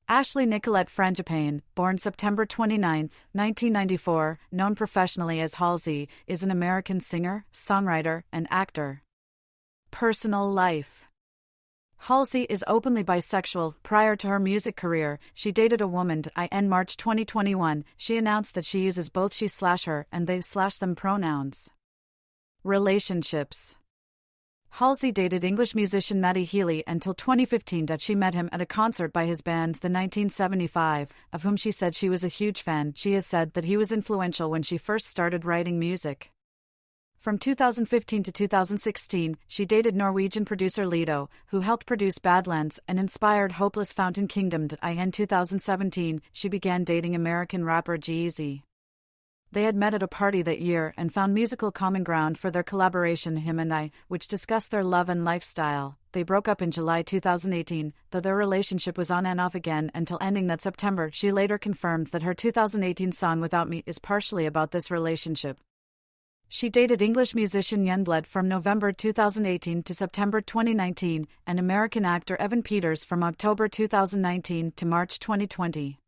Ashley Nicolette Frangipane, born September 29, 1994, known professionally as Halsey, is an American singer, songwriter, and actor. Personal life. Halsey is openly bisexual. Prior to her music career, she dated a woman. In March 2021, she announced that she uses both she/her and they/them pronouns. Relationships. Halsey dated English musician Matty Healy until 2015. She met him at a concert by his band The 1975, of whom she said she was a huge fan. She has said that he was influential when she first started writing music. From 2015 to 2016, she dated Norwegian producer Lido, who helped produce Badlands and inspired Hopeless Fountain Kingdom. In 2017, she began dating American rapper G-Eazy. They had met at a party that year and found musical common ground for their collaboration Him and I, which discussed their love and lifestyle. They broke up in July 2018, though their relationship was on and off again until ending that September. She later confirmed that her 2018 song Without Me is partially about this relationship. She dated English musician Youngblood from November 2018 to September 2019, and American actor Evan Peters from October 2019 to March 2020.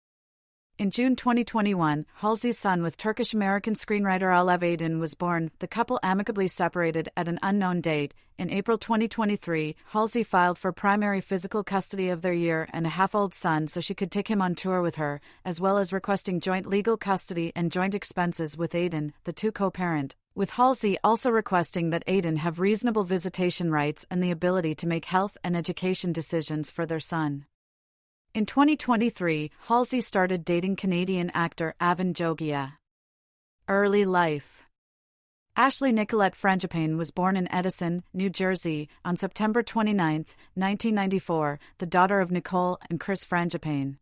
In June 2021, Halsey's son with Turkish-American screenwriter Alev Aydin was born. The couple amicably separated at an unknown date. In April 2023, Halsey filed for primary physical custody of their year-and-a-half-old son so she could take him on tour with her, as well as requesting joint legal custody and joint expenses with Aydin, the two co-parent, with Halsey also requesting that Aydin have reasonable visitation rights and the ability to make health and education decisions for their son. In 2023, Halsey started dating Canadian actor Avan Jogia. Early life. Ashley Nicolette Frangipane was born in Edison, New Jersey, on September 29, 1994, the daughter of Nicole and Chris Frangipane.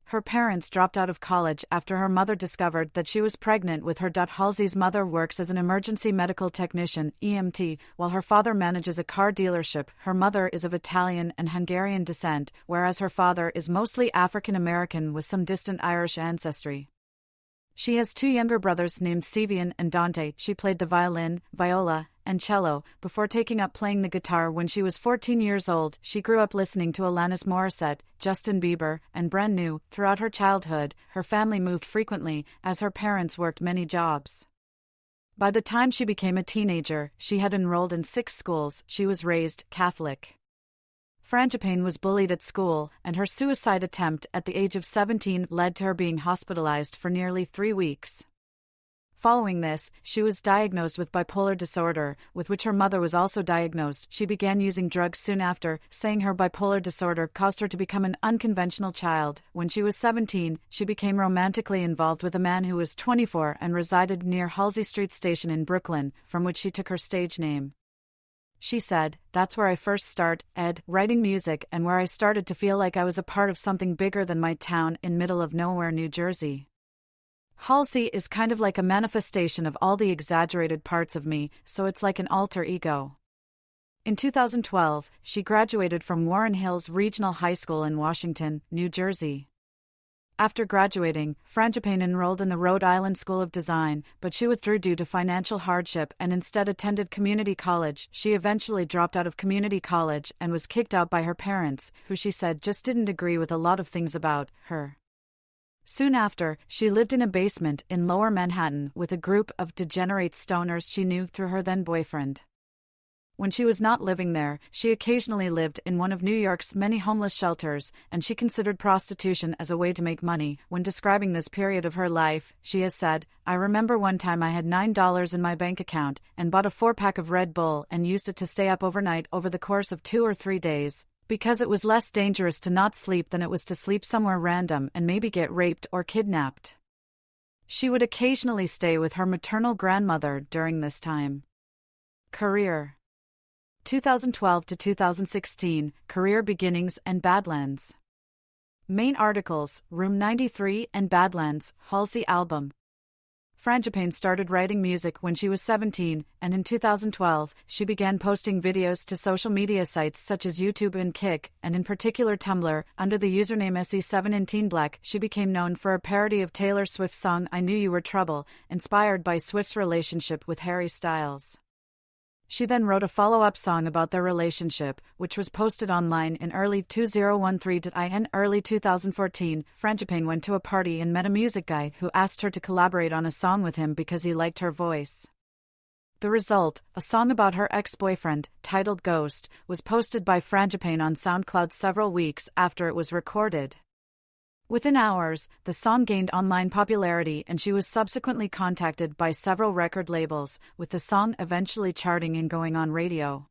Her parents dropped out of college after her mother discovered that she was pregnant with her. Halsey's mother works as an emergency medical technician, EMT, while her father manages a car dealership. Her mother is of Italian and Hungarian descent, whereas her father is mostly African American with some distant Irish ancestry. She has two younger brothers named Sevian and Dante. She played the violin, viola, and cello before taking up playing the guitar when she was 14 years old. She grew up listening to Alanis Morissette, Justin Bieber, and Brand New. Throughout her childhood, her family moved frequently as her parents worked many jobs. By the time she became a teenager, she had enrolled in 6 schools. She was raised Catholic. Frangipane was bullied at school, and her suicide attempt at the age of 17 led to her being hospitalized for nearly 3 weeks. Following this, she was diagnosed with bipolar disorder, with which her mother was also diagnosed. She began using drugs soon after, saying her bipolar disorder caused her to become an unconventional child. When she was 17, she became romantically involved with a man who was 24 and resided near Halsey Street Station in Brooklyn, from which she took her stage name. She said, "That's where I first started writing music and where I started to feel like I was a part of something bigger than my town in middle of nowhere, New Jersey. Halsey is kind of like a manifestation of all the exaggerated parts of me, so it's like an alter ego." In 2012, she graduated from Warren Hills Regional High School in Washington, New Jersey. After graduating, Frangipane enrolled in the Rhode Island School of Design, but she withdrew due to financial hardship and instead attended community college. She eventually dropped out of community college and was kicked out by her parents, who she said just didn't agree with a lot of things about her. Soon after, she lived in a basement in Lower Manhattan with a group of degenerate stoners she knew through her then-boyfriend. When she was not living there, she occasionally lived in one of New York's many homeless shelters, and she considered prostitution as a way to make money. When describing this period of her life, she has said, "I remember one time I had $9 in my bank account and bought a 4-pack of Red Bull and used it to stay up overnight over the course of 2 or 3 days, because it was less dangerous to not sleep than it was to sleep somewhere random and maybe get raped or kidnapped." She would occasionally stay with her maternal grandmother during this time. Career. 2012 to 2016, Career Beginnings and Badlands. Main articles, Room 93 and Badlands, Halsey album. Frangipane started writing music when she was 17, and in 2012, she began posting videos to social media sites such as YouTube and Kik, and in particular Tumblr, under the username SE7 in Teen Black. She became known for a parody of Taylor Swift's song I Knew You Were Trouble, inspired by Swift's relationship with Harry Styles. She then wrote a follow-up song about their relationship, which was posted online in early 2013. In early 2014, Frangipane went to a party and met a music guy who asked her to collaborate on a song with him because he liked her voice. The result, a song about her ex-boyfriend, titled Ghost, was posted by Frangipane on SoundCloud several weeks after it was recorded. Within hours, the song gained online popularity and she was subsequently contacted by several record labels, with the song eventually charting and going on radio.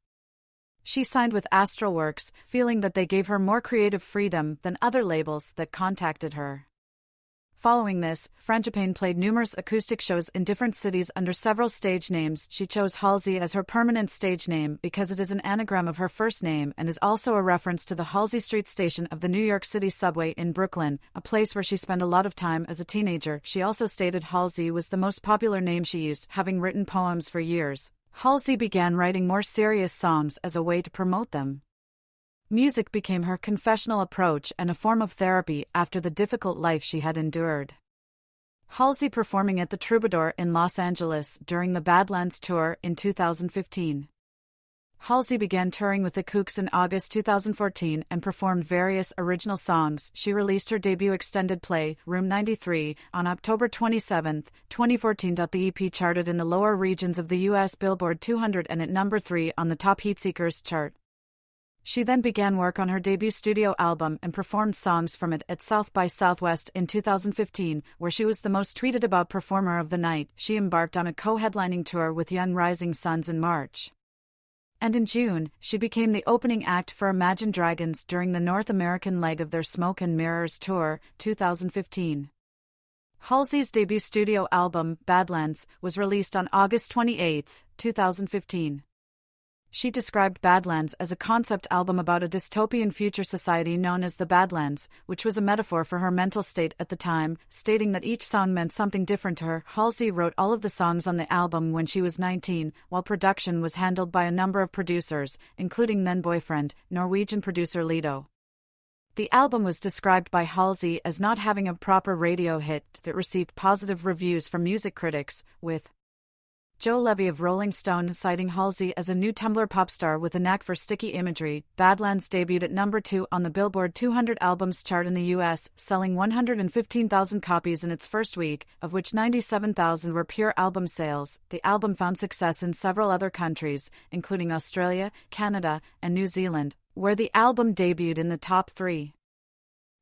She signed with Astralworks, feeling that they gave her more creative freedom than other labels that contacted her. Following this, Frangipane played numerous acoustic shows in different cities under several stage names. She chose Halsey as her permanent stage name because it is an anagram of her first name and is also a reference to the Halsey Street station of the New York City subway in Brooklyn, a place where she spent a lot of time as a teenager. She also stated Halsey was the most popular name she used, having written poems for years. Halsey began writing more serious songs as a way to promote them. Music became her confessional approach and a form of therapy after the difficult life she had endured. Halsey performing at the Troubadour in Los Angeles during the Badlands tour in 2015. Halsey began touring with the Kooks in August 2014 and performed various original songs. She released her debut extended play, Room 93, on October 27, 2014. The EP charted in the lower regions of the U.S. Billboard 200 and at number 3 on the Top Heatseekers chart. She then began work on her debut studio album and performed songs from it at South by Southwest in 2015, where she was the most tweeted about performer of the night. She embarked on a co-headlining tour with Young Rising Suns in March. And in June, she became the opening act for Imagine Dragons during the North American leg of their Smoke and Mirrors tour, 2015. Halsey's debut studio album, Badlands, was released on August 28, 2015. She described Badlands as a concept album about a dystopian future society known as the Badlands, which was a metaphor for her mental state at the time, stating that each song meant something different to her. Halsey wrote all of the songs on the album when she was 19, while production was handled by a number of producers, including then-boyfriend, Norwegian producer Lido. The album was described by Halsey as not having a proper radio hit. It received positive reviews from music critics, with Joe Levy of Rolling Stone citing Halsey as a new Tumblr pop star with a knack for sticky imagery. Badlands debuted at number 2 on the Billboard 200 albums chart in the U.S., selling 115,000 copies in its first week, of which 97,000 were pure album sales. The album found success in several other countries, including Australia, Canada, and New Zealand, where the album debuted in the top 3.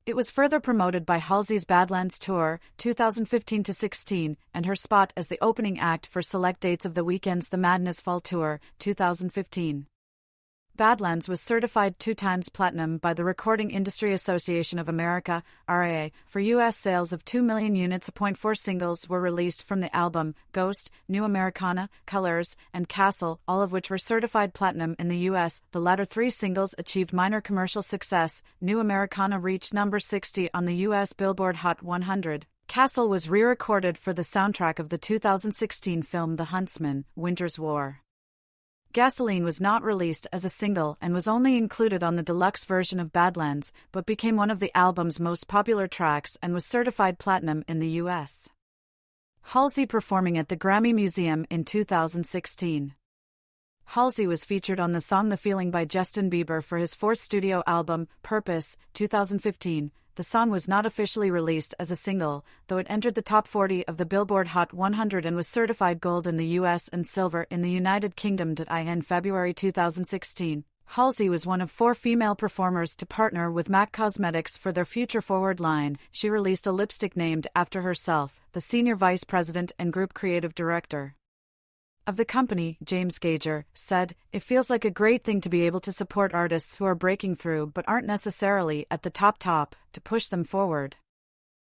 It was further promoted by Halsey's Badlands Tour, 2015-16, and her spot as the opening act for select dates of The Weeknd's The Madness Fall Tour, 2015. Badlands was certified 2 times platinum by the Recording Industry Association of America, RIA, for U.S. sales of 2 million units. 4 singles were released from the album, Ghost, New Americana, Colors, and Castle, all of which were certified platinum in the U.S. The latter 3 singles achieved minor commercial success. New Americana reached number 60 on the U.S. Billboard Hot 100. Castle was re-recorded for the soundtrack of the 2016 film The Huntsman, Winter's War. Gasoline was not released as a single and was only included on the deluxe version of Badlands, but became one of the album's most popular tracks and was certified platinum in the U.S. Halsey performing at the Grammy Museum in 2016. Halsey was featured on the song The Feeling by Justin Bieber for his 4th studio album, Purpose, 2015. The song was not officially released as a single, though it entered the top 40 of the Billboard Hot 100 and was certified gold in the US and silver in the United Kingdom. In February 2016, Halsey was one of 4 female performers to partner with MAC Cosmetics for their Future Forward line. She released a lipstick named after herself. The senior vice president and group creative director of the company, James Gager, said, "It feels like a great thing to be able to support artists who are breaking through but aren't necessarily at the top, to push them forward."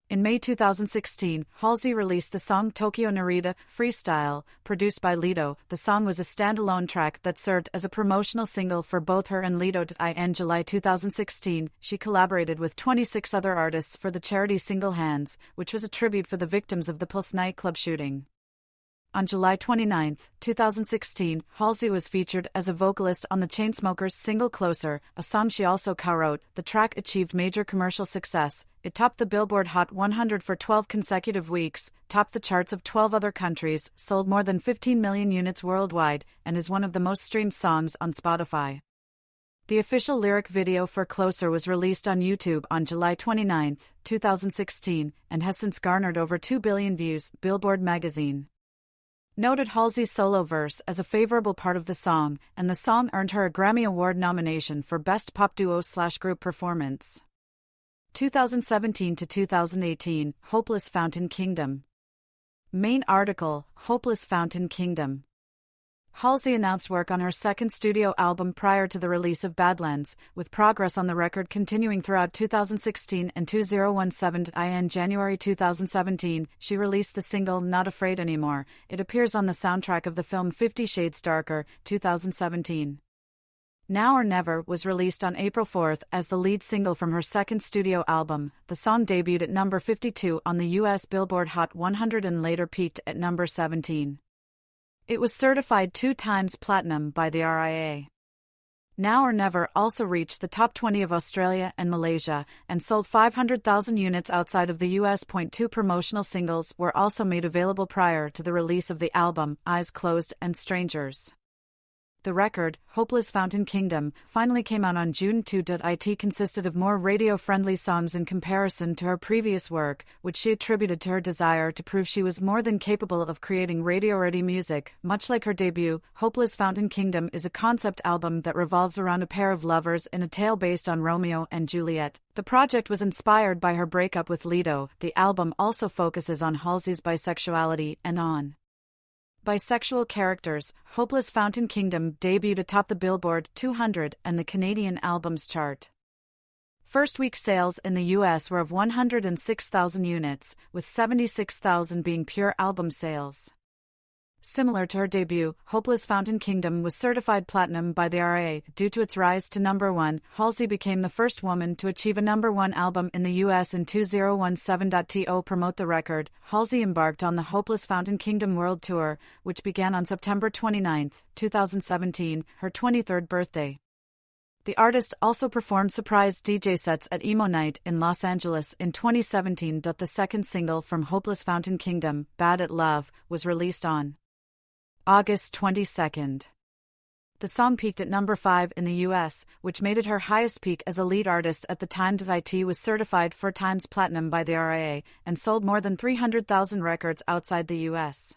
In May 2016, Halsey released the song Tokyo Narita, Freestyle, produced by Lido. The song was a standalone track that served as a promotional single for both her and Lido. In July 2016, she collaborated with 26 other artists for the charity Single Hands, which was a tribute for the victims of the Pulse nightclub shooting. On July 29, 2016, Halsey was featured as a vocalist on the Chainsmokers' single Closer, a song she also co-wrote. The track achieved major commercial success. It topped the Billboard Hot 100 for 12 consecutive weeks, topped the charts of 12 other countries, sold more than 15 million units worldwide, and is one of the most streamed songs on Spotify. The official lyric video for Closer was released on YouTube on July 29, 2016, and has since garnered over 2 billion views, Billboard magazine noted Halsey's solo verse as a favorable part of the song, and the song earned her a Grammy Award nomination for Best Pop Duo/Group Performance. 2017 to 2018, Hopeless Fountain Kingdom. Main article, Hopeless Fountain Kingdom. Halsey announced work on her second studio album prior to the release of Badlands, with progress on the record continuing throughout 2016 and 2017. In January 2017, she released the single Not Afraid Anymore. It appears on the soundtrack of the film 50 Shades Darker, 2017. Now or Never was released on April 4 as the lead single from her second studio album. The song debuted at number 52 on the U.S. Billboard Hot 100 and later peaked at number 17. It was certified 2 times platinum by the RIA. Now or Never also reached the top 20 of Australia and Malaysia, and sold 500,000 units outside of the US. 2 promotional singles were also made available prior to the release of the album, Eyes Closed and Strangers. The record, Hopeless Fountain Kingdom, finally came out on June 2. It consisted of more radio-friendly songs in comparison to her previous work, which she attributed to her desire to prove she was more than capable of creating radio-ready music. Much like her debut, Hopeless Fountain Kingdom is a concept album that revolves around a pair of lovers in a tale based on Romeo and Juliet. The project was inspired by her breakup with Leto. The album also focuses on Halsey's bisexuality and on bisexual characters. Hopeless Fountain Kingdom debuted atop the Billboard 200 and the Canadian Albums Chart. First week sales in the US were of 106,000 units, with 76,000 being pure album sales. Similar to her debut, Hopeless Fountain Kingdom was certified platinum by the RIA. Due to its rise to number 1, Halsey became the first woman to achieve a number 1 album in the US in 2017. To promote the record, Halsey embarked on the Hopeless Fountain Kingdom World Tour, which began on September 29, 2017, her 23rd birthday. The artist also performed surprise DJ sets at Emo Night in Los Angeles in 2017. The second single from Hopeless Fountain Kingdom, Bad at Love, was released on August 22. The song peaked at number 5 in the US, which made it her highest peak as a lead artist at the time. It was certified 4 times platinum by the RIA, and sold more than 300,000 records outside the US.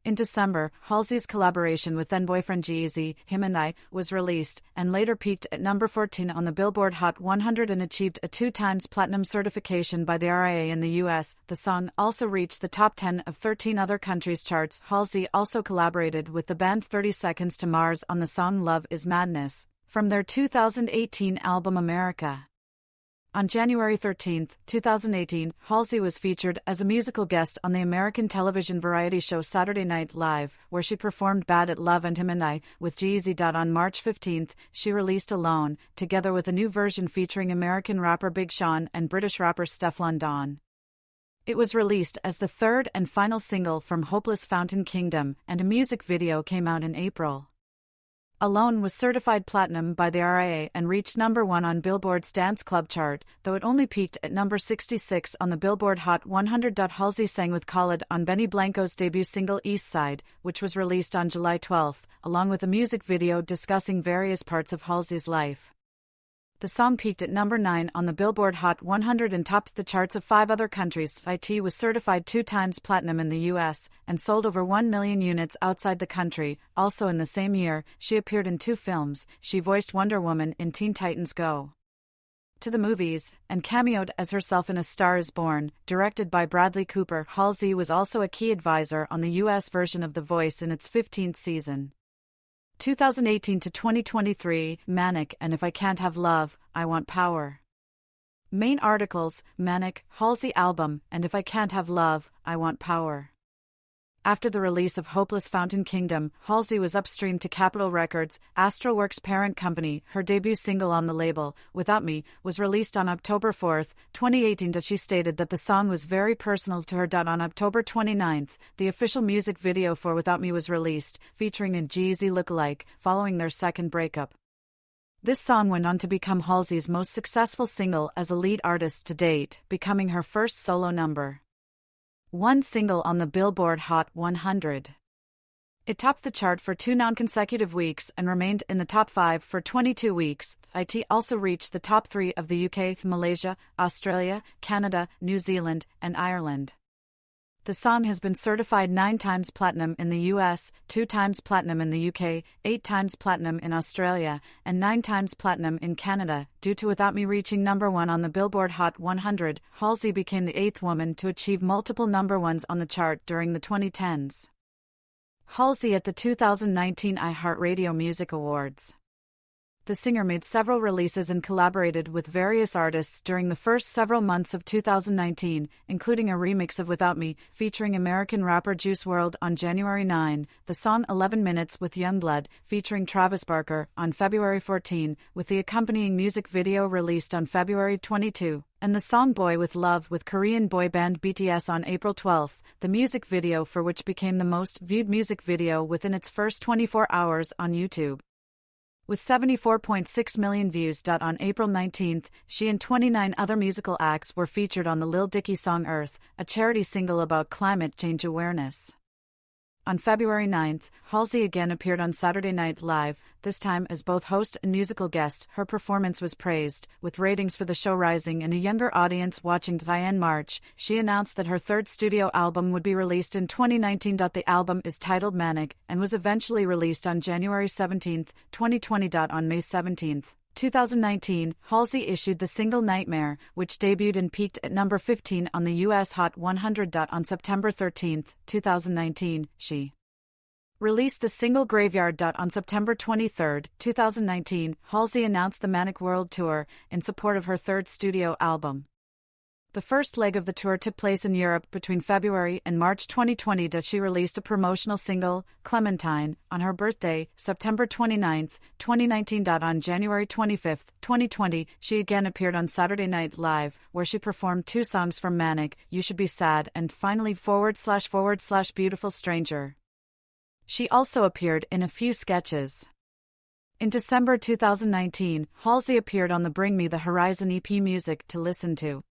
In December, Halsey's collaboration with then-boyfriend G-Eazy, Him and I, was released, and later peaked at number 14 on the Billboard Hot 100 and achieved a 2 times platinum certification by the RIA in the US. The song also reached the top 10 of 13 other countries' charts. Halsey also collaborated with the band 30 Seconds to Mars on the song Love is Madness, from their 2018 album America. On January 13, 2018, Halsey was featured as a musical guest on the American television variety show Saturday Night Live, where she performed Bad at Love and Him and I with G-Eazy. On March 15, she released Alone, together with a new version featuring American rapper Big Sean and British rapper Stefflon Don. It was released as the third and final single from Hopeless Fountain Kingdom, and a music video came out in April. Alone was certified platinum by the RIA and reached number 1 on Billboard's Dance Club chart, though it only peaked at number 66 on the Billboard Hot 100. Halsey sang with Khalid on Benny Blanco's debut single East Side, which was released on July 12, along with a music video discussing various parts of Halsey's life. The song peaked at number 9 on the Billboard Hot 100 and topped the charts of 5 other countries. It was certified 2 times platinum in the US, and sold over 1 million units outside the country. Also in the same year, she appeared in 2 films. She voiced Wonder Woman in Teen Titans Go to the movies, and cameoed as herself in A Star is Born, directed by Bradley Cooper. Halsey was also a key advisor on the US version of The Voice in its 15th season. 2018 to 2023, Manic and If I Can't Have Love, I Want Power. Main articles, Manic, Halsey album, and If I Can't Have Love, I Want Power. After the release of Hopeless Fountain Kingdom, Halsey was upstreamed to Capitol Records, Astroworks' parent company. Her debut single on the label, Without Me, was released on October 4, 2018. She stated that the song was very personal to her. On October 29, the official music video for Without Me was released, featuring a Jeezy lookalike, following their second breakup. This song went on to become Halsey's most successful single as a lead artist to date, becoming her first solo number one single on the Billboard Hot 100. It topped the chart for 2 non-consecutive weeks and remained in the top 5 for 22 weeks. It also reached the top 3 of the UK, Malaysia, Australia, Canada, New Zealand, and Ireland. The song has been certified 9 times platinum in the US, 2 times platinum in the UK, 8 times platinum in Australia, and 9 times platinum in Canada. Due to Without Me reaching number 1 on the Billboard Hot 100, Halsey became the 8th woman to achieve multiple number 1s on the chart during the 2010s. Halsey at the 2019 iHeartRadio Music Awards. The singer made several releases and collaborated with various artists during the first several months of 2019, including a remix of Without Me, featuring American rapper Juice WRLD on January 9, the song 11 Minutes with Youngblood, featuring Travis Barker, on February 14, with the accompanying music video released on February 22, and the song Boy with Love with Korean boy band BTS on April 12, the music video for which became the most viewed music video within its first 24 hours on YouTube. With 74.6 million views. On April 19, she and 29 other musical acts were featured on the Lil Dicky song Earth, a charity single about climate change awareness. On February 9, Halsey again appeared on Saturday Night Live, this time as both host and musical guest. Her performance was praised, with ratings for the show rising and a younger audience watching. In March, she announced that her third studio album would be released in 2019. The album is titled Manic, and was eventually released on January 17, 2020. On May 17, 2019, Halsey issued the single Nightmare, which debuted and peaked at number 15 on the US Hot 100. On September 13, 2019, she released the single Graveyard. On September 23, 2019, Halsey announced the Manic World Tour in support of her third studio album. The first leg of the tour took place in Europe between February and March 2020. She released a promotional single, Clementine, on her birthday, September 29, 2019. On January 25, 2020, she again appeared on Saturday Night Live, where she performed 2 songs from Manic, You Should Be Sad and finally / Beautiful Stranger. She also appeared in a few sketches. In December 2019, Halsey appeared on the Bring Me the Horizon EP Music to Listen To.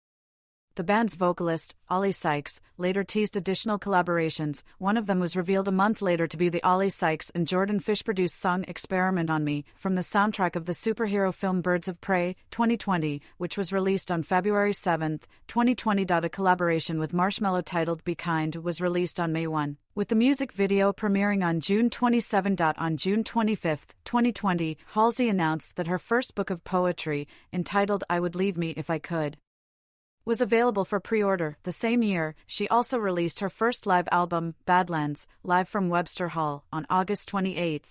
The band's vocalist, Ollie Sykes, later teased additional collaborations. One of them was revealed a month later to be the Ollie Sykes and Jordan Fish-produced song Experiment on Me, from the soundtrack of the superhero film Birds of Prey, 2020, which was released on February 7, 2020. A collaboration with Marshmello titled Be Kind was released on May 1, with the music video premiering on June 27. On June 25, 2020, Halsey announced that her first book of poetry, entitled I Would Leave Me If I Could, was available for pre-order. The same year, she also released her first live album, Badlands, live from Webster Hall, on August 28.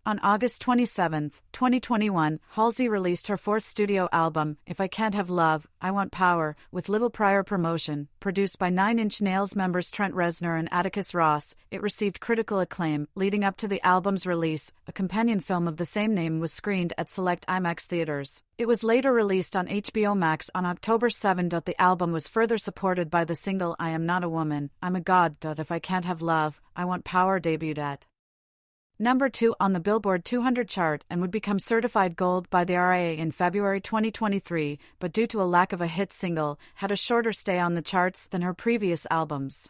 On August 27, 2021, Halsey released her fourth studio album, If I Can't Have Love, I Want Power, with little prior promotion. Produced by 9 Inch Nails members Trent Reznor and Atticus Ross, it received critical acclaim. Leading up to the album's release, a companion film of the same name was screened at select IMAX theaters. It was later released on HBO Max on October 7. The album was further supported by the single I Am Not a Woman, I'm a God. If I Can't Have Love, I Want Power debuted at number 2 on the Billboard 200 chart and would become certified gold by the RIA in February 2023, but due to a lack of a hit single, had a shorter stay on the charts than her previous albums.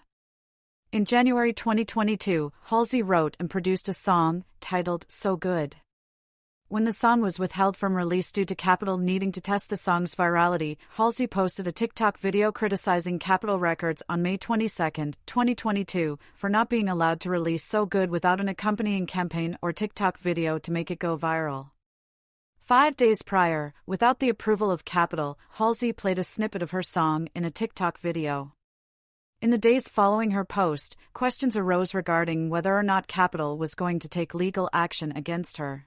In January 2022, Halsey wrote and produced a song, titled So Good. When the song was withheld from release due to Capitol needing to test the song's virality, Halsey posted a TikTok video criticizing Capitol Records on May 22, 2022, for not being allowed to release So Good without an accompanying campaign or TikTok video to make it go viral. 5 days prior, without the approval of Capitol, Halsey played a snippet of her song in a TikTok video. In the days following her post, questions arose regarding whether or not Capitol was going to take legal action against her.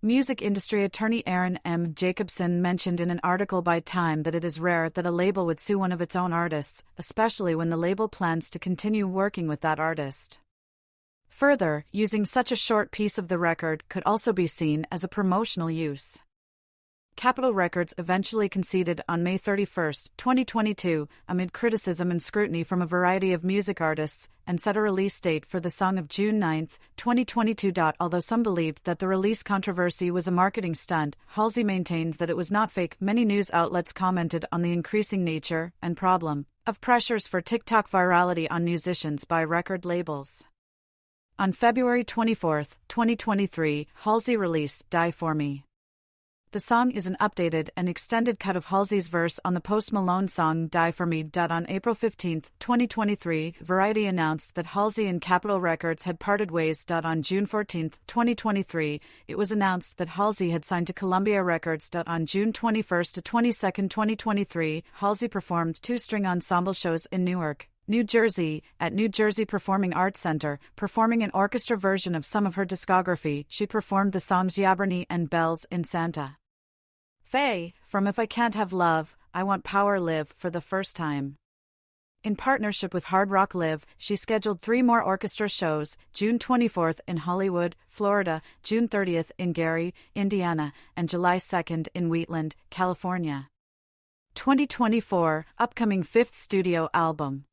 Music industry attorney Aaron M. Jacobson mentioned in an article by Time that it is rare that a label would sue one of its own artists, especially when the label plans to continue working with that artist. Further, using such a short piece of the record could also be seen as a promotional use. Capitol Records eventually conceded on May 31, 2022, amid criticism and scrutiny from a variety of music artists, and set a release date for the song of June 9, 2022. Although some believed that the release controversy was a marketing stunt, Halsey maintained that it was not fake. Many news outlets commented on the increasing nature and problem of pressures for TikTok virality on musicians by record labels. On February 24, 2023, Halsey released Die For Me. The song is an updated and extended cut of Halsey's verse on the Post Malone song Die For Me. On April 15, 2023, Variety announced that Halsey and Capitol Records had parted ways. On June 14, 2023, it was announced that Halsey had signed to Columbia Records. On June 21 to 22, 2023, Halsey performed 2 string ensemble shows in Newark, New Jersey, at New Jersey Performing Arts Center, performing an orchestra version of some of her discography. She performed the songs Yaberni and Bells in Santa Fe, from If I Can't Have Love, I Want Power Live for the first time. In partnership with Hard Rock Live, she scheduled 3 more orchestra shows, June 24 in Hollywood, Florida, June 30 in Gary, Indiana, and July 2 in Wheatland, California. 2024, upcoming 5th studio album.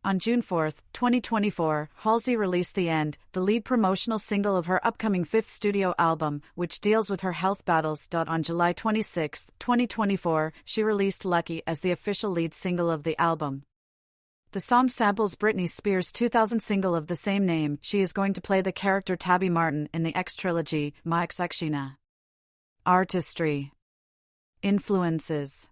On June 4, 2024, Halsey released The End, the lead promotional single of her upcoming 5th studio album, which deals with her health battles. On July 26, 2024, she released Lucky as the official lead single of the album. The song samples Britney Spears' 2000 single of the same name. She is going to play the character Tabby Martin in the X trilogy, My Xxina. Artistry. Influences.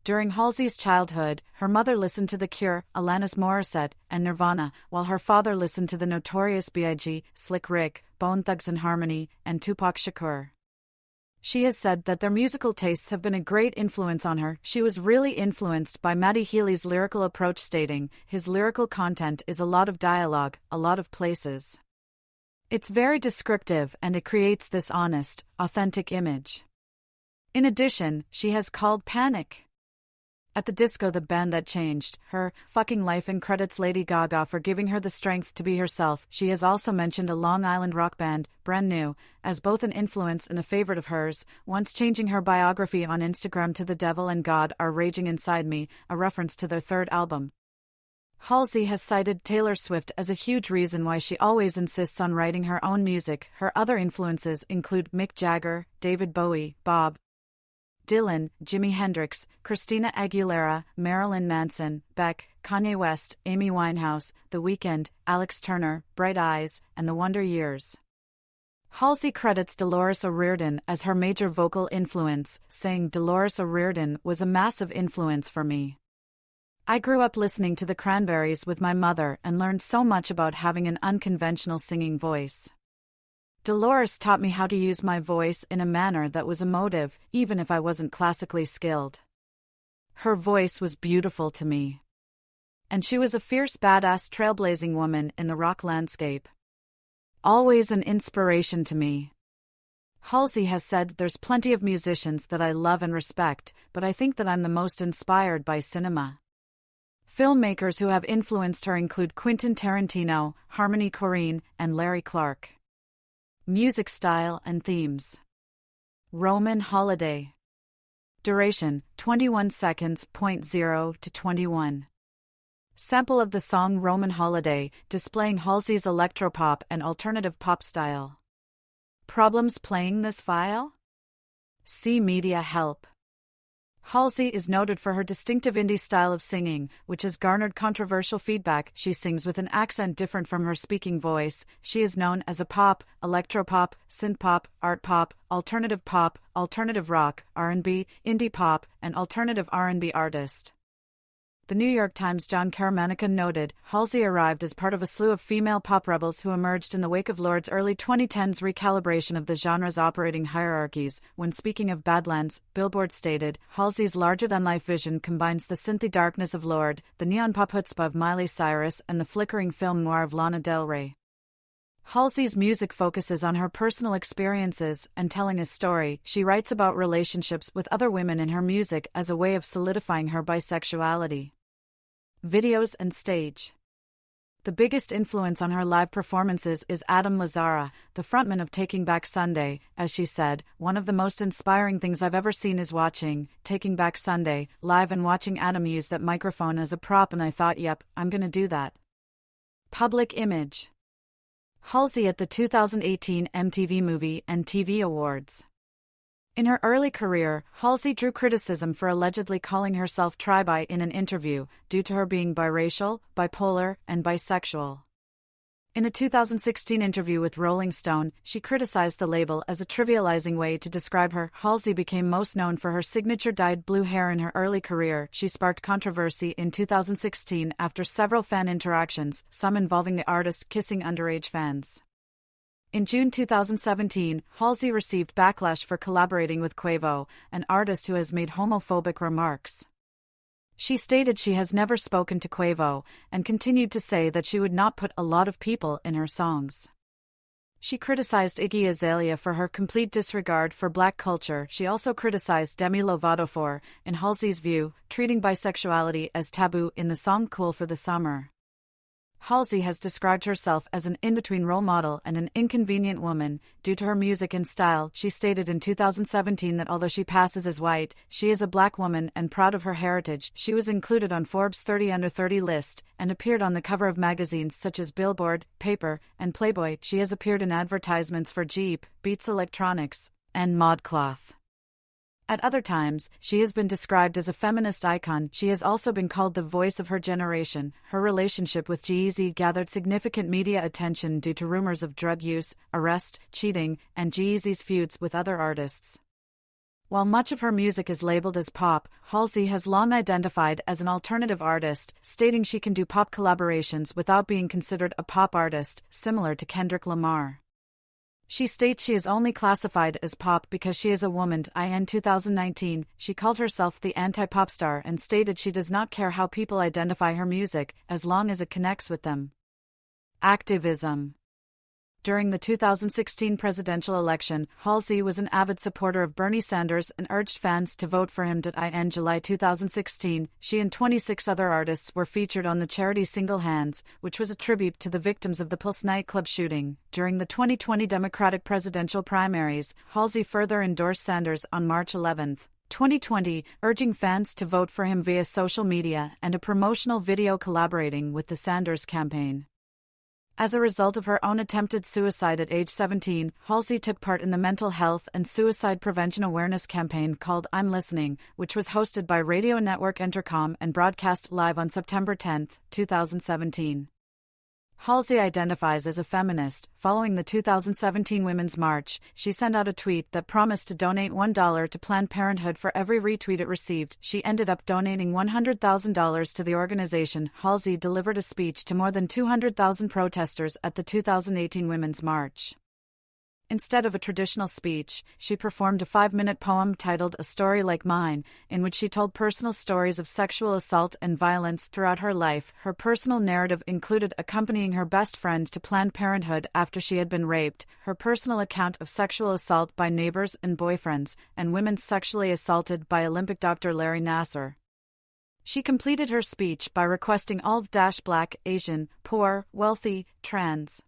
During Halsey's childhood, her mother listened to The Cure, Alanis Morissette, and Nirvana, while her father listened to the Notorious B.I.G., Slick Rick, Bone Thugs and Harmony, and Tupac Shakur. She has said that their musical tastes have been a great influence on her. She was really influenced by Matty Healy's lyrical approach, stating, "His lyrical content is a lot of dialogue, a lot of places. It's very descriptive and it creates this honest, authentic image." In addition, she has called Panic! At the Disco the band that changed her fucking life, and credits Lady Gaga for giving her the strength to be herself. She has also mentioned a Long Island rock band, Brand New, as both an influence and a favorite of hers, once changing her biography on Instagram to "The Devil and God Are Raging Inside Me," a reference to their 3rd album. Halsey has cited Taylor Swift as a huge reason why she always insists on writing her own music. Her other influences include Mick Jagger, David Bowie, Bob Dylan, Jimi Hendrix, Christina Aguilera, Marilyn Manson, Beck, Kanye West, Amy Winehouse, The Weeknd, Alex Turner, Bright Eyes, and The Wonder Years. Halsey credits Dolores O'Riordan as her major vocal influence, saying, "Dolores O'Riordan was a massive influence for me. I grew up listening to the Cranberries with my mother and learned so much about having an unconventional singing voice. Dolores taught me how to use my voice in a manner that was emotive, even if I wasn't classically skilled. Her voice was beautiful to me. And she was a fierce badass trailblazing woman in the rock landscape. Always an inspiration to me." Halsey has said, "There's plenty of musicians that I love and respect, but I think that I'm the most inspired by cinema." Filmmakers who have influenced her include Quentin Tarantino, Harmony Korine, and Larry Clark. Music style and themes. Roman Holiday. Duration, 21 seconds. 0 to 21. Sample of the song Roman Holiday, displaying Halsey's electropop and alternative pop style. Problems playing this file? See Media Help. Halsey is noted for her distinctive indie style of singing, which has garnered controversial feedback. She sings with an accent different from her speaking voice. She is known as a pop, electropop, synthpop, art pop, alternative rock, R&B, indie pop, and alternative R&B artist. The New York Times' John Caramanica noted, Halsey arrived as part of a slew of female pop rebels who emerged in the wake of Lord's early 2010s recalibration of the genre's operating hierarchies. When speaking of Badlands, Billboard stated, Halsey's larger-than-life vision combines the synthy darkness of Lorde, the neon pop chutzpah of Miley Cyrus, and the flickering film noir of Lana Del Rey. Halsey's music focuses on her personal experiences and telling a story. She writes about relationships with other women in her music as a way of solidifying her bisexuality. Videos and stage. The biggest influence on her live performances is Adam Lazzara, the frontman of Taking Back Sunday. As she said, "One of the most inspiring things I've ever seen is watching Taking Back Sunday live and watching Adam use that microphone as a prop, and I thought, yep, I'm gonna do that." Public image. Halsey at the 2018 MTV Movie and TV Awards. In her early career, Halsey drew criticism for allegedly calling herself tri-bi in an interview, due to her being biracial, bipolar, and bisexual. In a 2016 interview with Rolling Stone, she criticized the label as a trivializing way to describe her. Halsey became most known for her signature dyed blue hair in her early career. She sparked controversy in 2016 after several fan interactions, some involving the artist kissing underage fans. In June 2017, Halsey received backlash for collaborating with Quavo, an artist who has made homophobic remarks. She stated she has never spoken to Quavo, and continued to say that she would not put a lot of people in her songs. She criticized Iggy Azalea for her complete disregard for black culture. She also criticized Demi Lovato for, in Halsey's view, treating bisexuality as taboo in the song Cool for the Summer. Halsey has described herself as an in-between role model and an inconvenient woman, due to her music and style. She stated in 2017 that although she passes as white, she is a black woman and proud of her heritage. She was included on Forbes' 30 Under 30 list, and appeared on the cover of magazines such as Billboard, Paper, and Playboy. She has appeared in advertisements for Jeep, Beats Electronics, and ModCloth. At other times, she has been described as a feminist icon. She has also been called the voice of her generation. Her relationship with G-Eazy gathered significant media attention due to rumors of drug use, arrest, cheating, and G-Eazy's feuds with other artists. While much of her music is labeled as pop, Halsey has long identified as an alternative artist, stating she can do pop collaborations without being considered a pop artist, similar to Kendrick Lamar. She states she is only classified as pop because she is a woman. In 2019, she called herself the anti-pop star and stated she does not care how people identify her music, as long as it connects with them. Activism. During the 2016 presidential election, Halsey was an avid supporter of Bernie Sanders and urged fans to vote for him. In July 2016, she and 26 other artists were featured on the charity Single Hands, which was a tribute to the victims of the Pulse nightclub shooting. During the 2020 Democratic presidential primaries, Halsey further endorsed Sanders on March 11, 2020, urging fans to vote for him via social media and a promotional video collaborating with the Sanders campaign. As a result of her own attempted suicide at age 17, Halsey took part in the mental health and suicide prevention awareness campaign called I'm Listening, which was hosted by radio network Entercom and broadcast live on September 10, 2017. Halsey identifies as a feminist. Following the 2017 Women's March, she sent out a tweet that promised to donate $1 to Planned Parenthood for every retweet it received. She ended up donating $100,000 to the organization. Halsey delivered a speech to more than 200,000 protesters at the 2018 Women's March. Instead of a traditional speech, she performed a 5-minute poem titled A Story Like Mine, in which she told personal stories of sexual assault and violence throughout her life. Her personal narrative included accompanying her best friend to Planned Parenthood after she had been raped, her personal account of sexual assault by neighbors and boyfriends, and women sexually assaulted by Olympic doctor Larry Nassar. She completed her speech by requesting all Black, Asian, poor, wealthy, trans,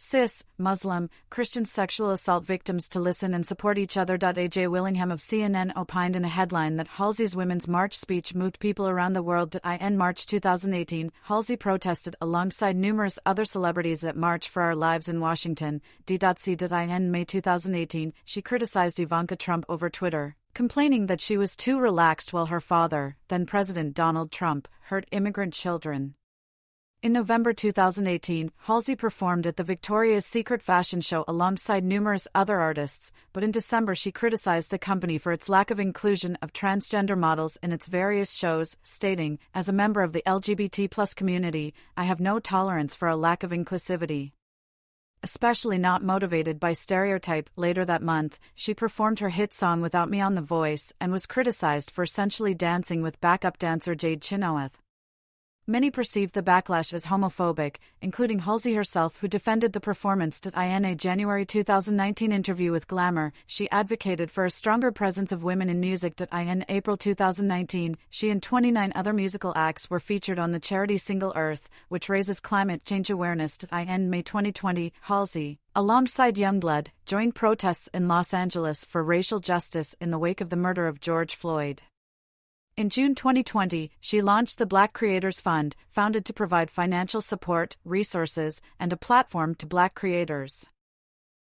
cis, Muslim, Christian sexual assault victims to listen and support each other. A.J. Willingham of CNN opined in a headline that Halsey's Women's March speech moved people around the world. In March 2018, Halsey protested alongside numerous other celebrities at March for Our Lives in Washington. In May 2018, she criticized Ivanka Trump over Twitter, complaining that she was too relaxed while her father, then President Donald Trump, hurt immigrant children. In November 2018, Halsey performed at the Victoria's Secret fashion show alongside numerous other artists, but in December she criticized the company for its lack of inclusion of transgender models in its various shows, stating, "As a member of the LGBT+ community, I have no tolerance for a lack of inclusivity, especially not motivated by stereotype." Later that month, she performed her hit song Without Me on The Voice and was criticized for essentially dancing with backup dancer Jade Chenoweth. Many perceived the backlash as homophobic, including Halsey herself, who defended the performance. In a January 2019 interview with Glamour, she advocated for a stronger presence of women in music. In April 2019, she and 29 other musical acts were featured on the charity single Earth, which raises climate change awareness. In May 2020, Halsey, alongside Youngblood, joined protests in Los Angeles for racial justice in the wake of the murder of George Floyd. In June 2020, she launched the Black Creators Fund, founded to provide financial support, resources, and a platform to Black creators.